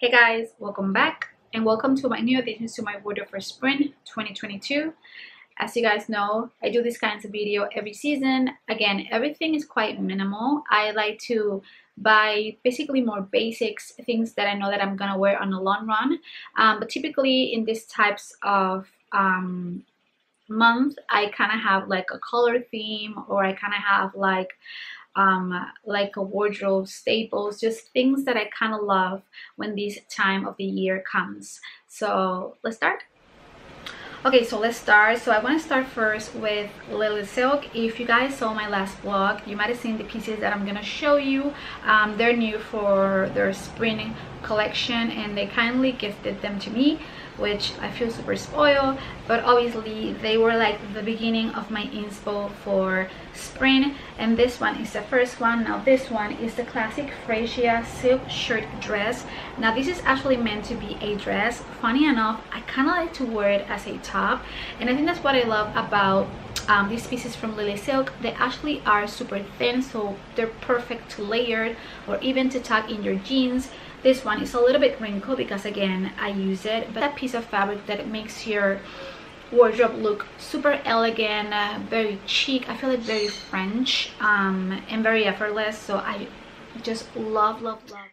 Hey guys, welcome back and welcome to my new additions to my wardrobe for spring 2022. As you guys know, I do these kinds of video every season. Again, everything is quite minimal. I like to buy basically more basics, things that I know that I'm gonna wear on the long run. But typically in these types of month, I kind of have like a color theme, or I kind of have like a wardrobe staples, just things that I kind of love when this time of the year comes. So let's start. Okay, so let's start. So I want to start first with Lily Silk. If you guys saw my last vlog, you might have seen the pieces that I'm gonna show you. They're new for their spring collection and they kindly gifted them to me, which I feel super spoiled, but obviously they were like the beginning of my inspo for spring, and this one is the first one. Now this one is the classic Frasier silk shirt dress. Now this is actually meant to be a dress. Funny enough, I kind of like to wear it as a top, and I think that's what I love about these pieces from Lily Silk. They actually are super thin, so they're perfect to layer or even to tuck in your jeans. This one is a little bit wrinkled because again I use it, but that piece of fabric that makes your wardrobe look super elegant, very chic. I feel like very French and very effortless, so I just love.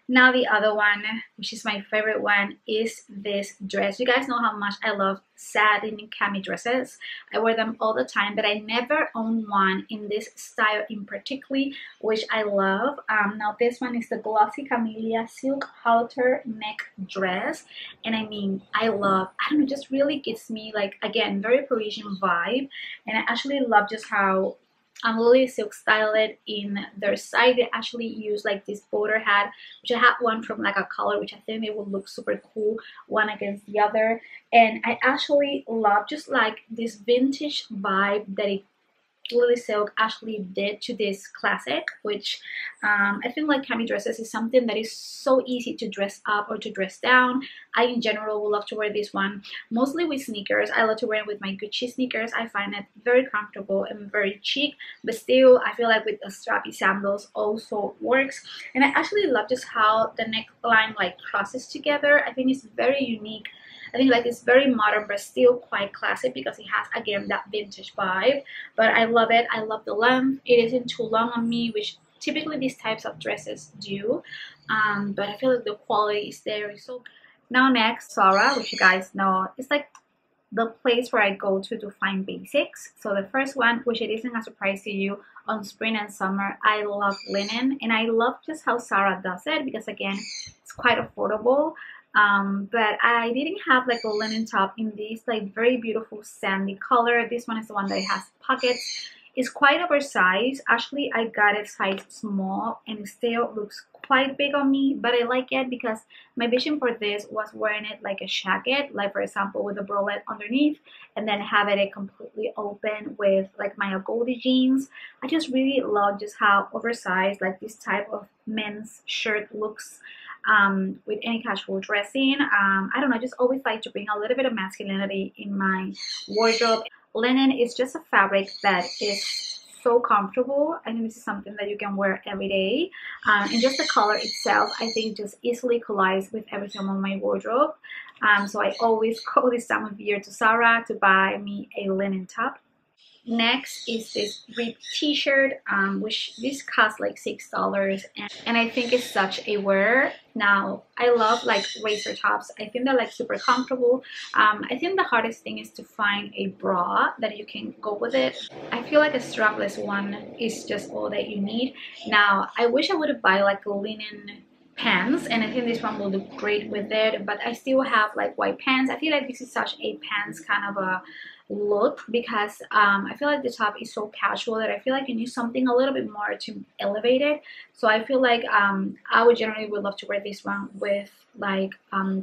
Now the other one, which is my favorite one, is this dress. You guys know how much I love satin and cami dresses. I wear them all the time, but I never own one in this style in particular, which I love. Now this one is the Glossy Camellia silk halter neck dress, and I mean I don't know, just really gives me like, again, very Parisian vibe. And I actually love just how Lily Silk styled it in their side. They actually use like this border hat, which I have one from like a color which I think it would look super cool one against the other. And I actually love just like this vintage vibe that Lily Silk actually did to this classic, which I think like cami dresses is something that is so easy to dress up or to dress down. I in general would love to wear this one mostly with sneakers. I love to wear it with my Gucci sneakers. I find it very comfortable and very chic, but still I feel like with the strappy sandals also works. And I actually love just how the neckline like crosses together. I think it's very unique. I think like it's very modern but still quite classic because it has again that vintage vibe. But I love it. I love the length. It isn't too long on me, which typically these types of dresses do. But I feel like the quality is there. So now next, Zara, which you guys know, it's like the place where I go to find basics. So the first one, which it isn't a surprise to you, on spring and summer, I love linen, and I love just how Zara does it because again, it's quite affordable. But I didn't have like a linen top in this like very beautiful sandy color. This one is the one that has pockets. It's quite oversized. Actually, I got it size small and it still looks quite big on me, but I like it because my vision for this was wearing it like a jacket, like for example with a bralette underneath, and then having it completely open with like my Goldie jeans. I just really love just how oversized like this type of men's shirt looks with any casual dressing. I don't know, I just always like to bring a little bit of masculinity in my wardrobe. Linen is just a fabric that is so comfortable. I think this is something that you can wear every day, and just the color itself I think just easily collides with everything on my wardrobe. So I always go this time of year to Zara to buy me a linen top. Next is this ripped t-shirt, which this costs like $6, and I think it's such a wear. Now I love like racer tops. I think they're like super comfortable. I think the hardest thing is to find a bra that you can go with it. I feel like a strapless one is just all that you need. Now I wish I would have buy like a linen pants, and I think this one will look great with it, but I still have like white pants. I feel like this is such a pants kind of a look because I feel like the top is so casual that I feel like you need something a little bit more to elevate it. So I feel like I would generally love to wear this one with like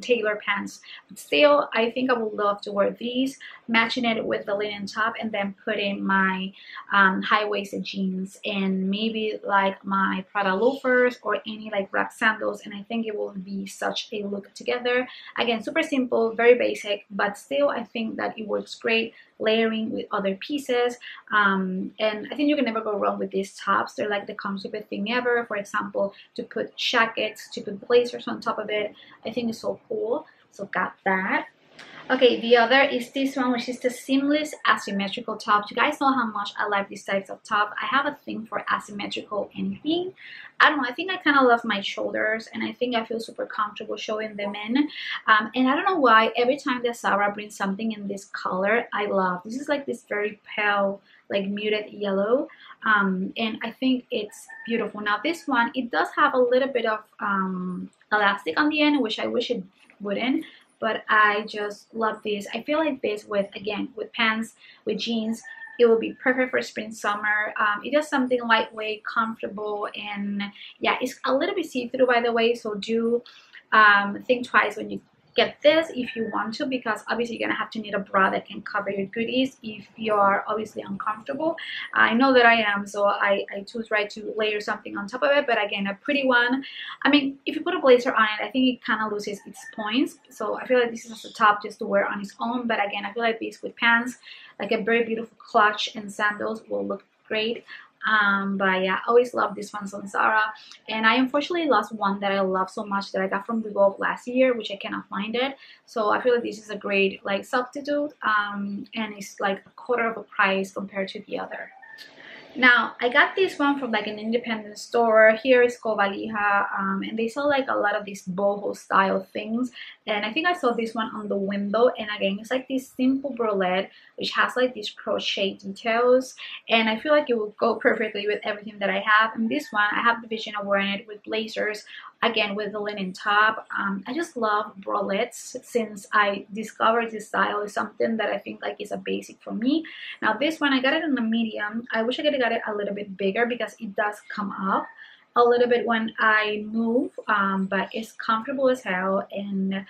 tailored pants, but still I think I would love to wear these, matching it with the linen top, and then put in my high-waisted jeans and maybe like my Prada loafers or any like wrap sandals, and I think it will be such a look together. Again, super simple, very basic, but still I think that it works great. layering with other pieces. And I think you can never go wrong with these tops. They're like the comfiest thing ever. For example, to put jackets, to put blazers on top of it. I think it's so cool. So got that. Okay, the other is this one, which is the seamless asymmetrical top. You guys know how much I like these types of top. I have a thing for asymmetrical anything. I don't know, I think I kind of love my shoulders, and I think I feel super comfortable showing them in. And I don't know why, every time that Zara brings something in this color, I love. This is like this very pale, like muted yellow, and I think it's beautiful. Now this one, it does have a little bit of elastic on the end, which I wish it wouldn't. But I just love this. I feel like this with, again, with pants, with jeans, it will be perfect for spring, summer. It is something lightweight, comfortable, and yeah, it's a little bit see-through, by the way, so do think twice when you get this if you want to, because obviously you're gonna have to need a bra that can cover your goodies if you're obviously uncomfortable. I know that I am, so I do try to layer something on top of it, but again, a pretty one. I mean, if you put a blazer on it, I think it kind of loses its points, so I feel like this is a top just to wear on its own. But again, I feel like this with pants, like a very beautiful clutch and sandals, will look great. But yeah, I always love these ones on Zara, and I unfortunately lost one that I love so much that I got from Revolve last year, which I cannot find it. So I feel like this is a great like substitute, and it's like a quarter of a price compared to the other. Now, I got this one from like an independent store. Here is called Valija, and they sell like a lot of these boho style things. And I think I saw this one on the window. And again, it's like this simple bralette, which has like these crochet details. And I feel like it will go perfectly with everything that I have. And this one, I have the vision of wearing it with blazers, again with the linen top. I just love bralettes since I discovered this style. Is something that I think like is a basic for me. Now this one, I got it in a medium. I wish I could have got it a little bit bigger because it does come up a little bit when I move, but it's comfortable as hell, and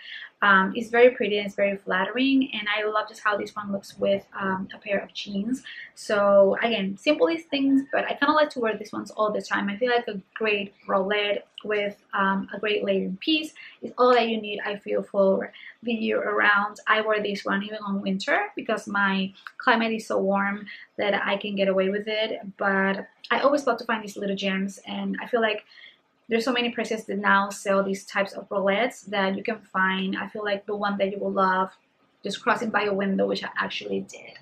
it's very pretty and it's very flattering, and I love just how this one looks with a pair of jeans. So again, simplest things, but I kind of like to wear these ones all the time. I feel like a great bralette with a great layering piece is all that you need, I feel, for the year around. I wear this one even on winter because my climate is so warm that I can get away with it. But I always love to find these little gems, and I feel like there's so many places that now sell these types of bralettes that you can find. I feel like the one that you will love, just crossing by a window, which I actually did.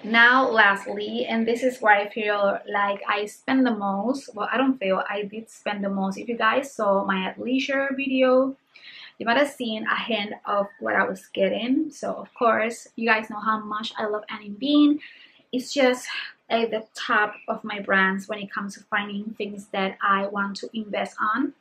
Now lastly, and this is where I feel like I spend the most, well, I don't feel, I did spend the most. If you guys saw my athleisure video, you might have seen a hint of what I was getting. So of course, you guys know how much I love Anine. It's just at the top of my brands when it comes to finding things that I want to invest on.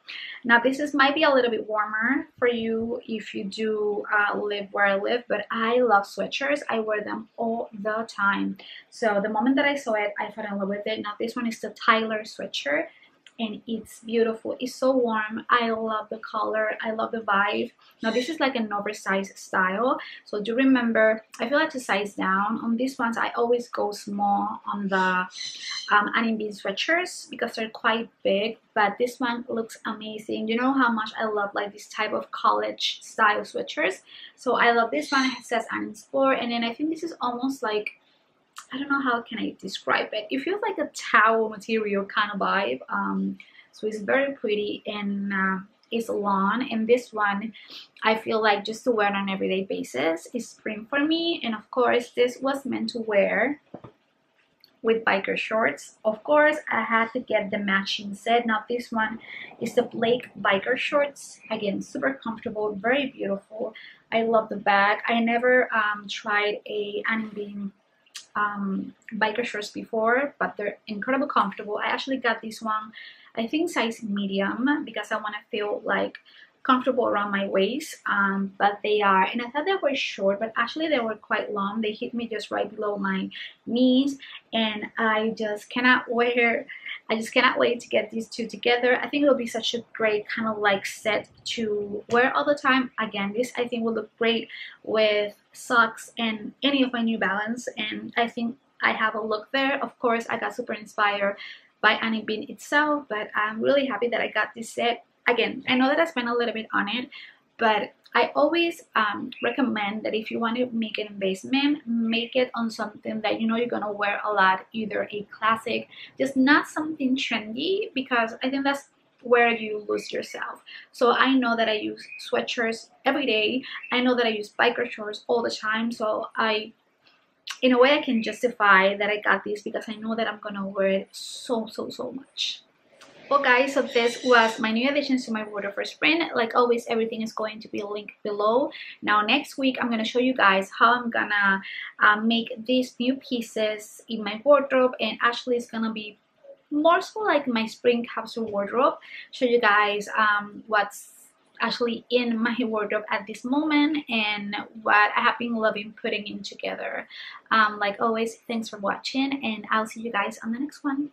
Now this might be a little bit warmer for you if you do live where I live, but I love sweatshirts. I wear them all the time. So the moment that I saw it, I fell in love with it. Now this one is the Tyler sweatshirt, and it's beautiful. It's so warm. I love the color. I love the vibe. Now this is like an oversized style, so do remember, I feel like to size down on these ones. I always go small on the Anine sweatshirts because they're quite big, but this one looks amazing. You know how much I love like this type of college style sweatshirts, so I love this one. It says Anine Sport, and then I think this is almost like, I don't know how can I describe it. It feels like a towel material kind of vibe. So it's very pretty, and it's lawn. And this one, I feel like just to wear on an everyday basis is spring for me. And of course, this was meant to wear with biker shorts. Of course, I had to get the matching set. Now this one is the Blake biker shorts. Again, super comfortable, very beautiful. I love the bag. I never tried a Anine biker shorts before, but they're incredibly comfortable. I actually got this one, I think size medium, because I want to feel like comfortable around my waist, but they are, and I thought they were short, but actually they were quite long. They hit me just right below my knees, and I just cannot wait to get these two together. I think it'll be such a great kind of like set to wear all the time. Again, this I think will look great with socks and any of my New Balance, and I think I have a look there. Of course, I got super inspired by Anine itself, but I'm really happy that I got this set. Again, I know that I spent a little bit on it, but I always recommend that if you want to make an investment, make it on something that you know you're gonna wear a lot, either a classic, just not something trendy, because I think that's where you lose yourself. So I know that I use sweatshirts every day. I know that I use biker shorts all the time. So in a way, I can justify that I got this because I know that I'm gonna wear it so much. Well guys, so this was my new additions to my wardrobe for spring. Like always, everything is going to be linked below. Now next week, I'm going to show you guys how I'm gonna make these new pieces in my wardrobe, and actually it's going to be more so like my spring capsule wardrobe. Show you guys what's actually in my wardrobe at this moment and what I have been loving putting in together. Like always, thanks for watching, and I'll see you guys on the next one.